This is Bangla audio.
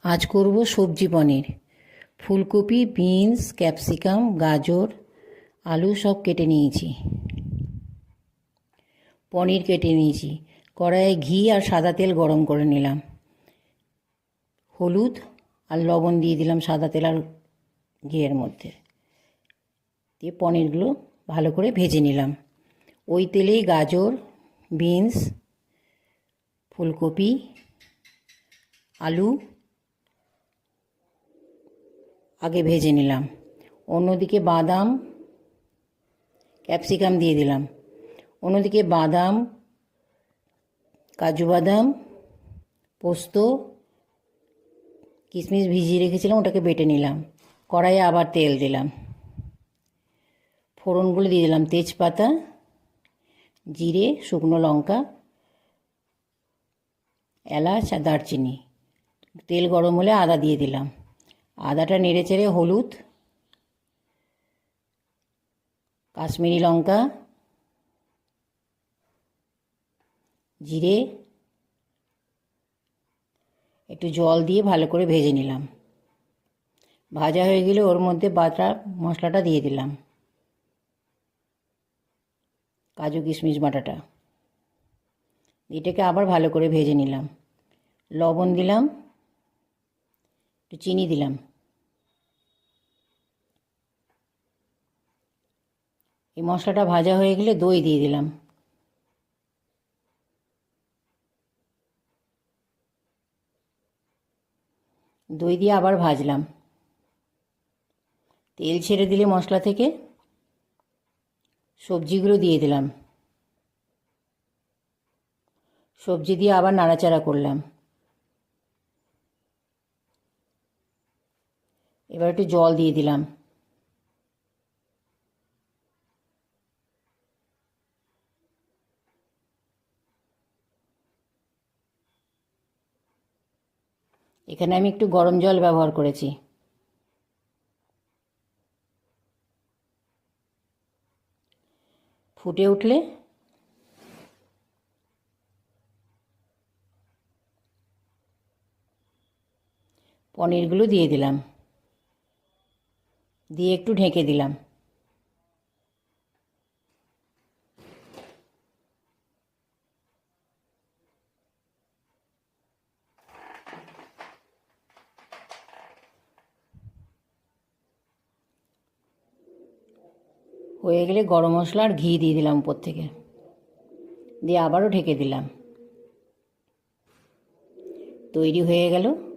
আজ করব সবজি পনির। ফুলকপি, বিনস, ক্যাপসিকাম, গাজর, আলু সব কেটে নিয়েছি। পনির কেটে নিয়েছি। কড়াইয়ে ঘি আর সাদা তেল গরম করে নিলাম। হলুদ আর লবণ দিয়ে দিলাম সাদা তেল আর ঘিয়ের মধ্যে। দিয়ে পনিরগুলো ভালো করে ভেজে নিলাম। ওই তেলেই গাজর, বিনস, ফুলকপি, আলু আগে ভেজে নিলাম। অন্যদিকে বাদাম, ক্যাপসিকাম দিয়ে দিলাম। অন্যদিকে বাদাম, কাজু বাদাম, পোস্ত, কিশমিশ ভিজিয়ে রেখেছিলাম, ওটাকে বেটে নিলাম। কড়াইয়ে আবার তেল দিলাম। ফোড়নগুলো দিয়ে দিলাম তেজপাতা, জিরে, শুকনো লঙ্কা, এলাচ আর দারচিনি। তেল গরম হলে আদা দিয়ে দিলাম। আদাটা নেড়ে চেড়ে হলুদ, কাশ্মীরি লঙ্কা, জিরে, একটু জল দিয়ে ভালো করে ভেজে নিলাম। ভাজা হয়ে গেলে ওর মধ্যে বাটা মশলাটা দিয়ে দিলাম, কাজু কিশমিশ বাটাটা। এটাকে আবার ভালো করে ভেজে নিলাম। লবণ দিলাম, একটু চিনি দিলাম। এই মশলাটা ভাজা হয়ে গেলে দই দিয়ে দিলাম। দই দিয়ে আবার ভাজলাম। তেল ছেড়ে দিলে মশলা থেকে সবজিগুলো দিয়ে দিলাম। সবজি দিয়ে আবার নাড়াচাড়া করলাম। এবার একটু জল দিয়ে দিলাম। এখানে আমি একটু গরম জল ব্যবহার করেছি। ফুটে উঠলে পনিরগুলো দিয়ে দিলাম, দিয়ে একটু ঢেকে দিলাম। হয়ে গেলে গরম মশলা আর ঘি দিয়ে দিলাম উপর থেকে, দিয়ে আবারও ঢেকে দিলাম। তৈরি হয়ে গেল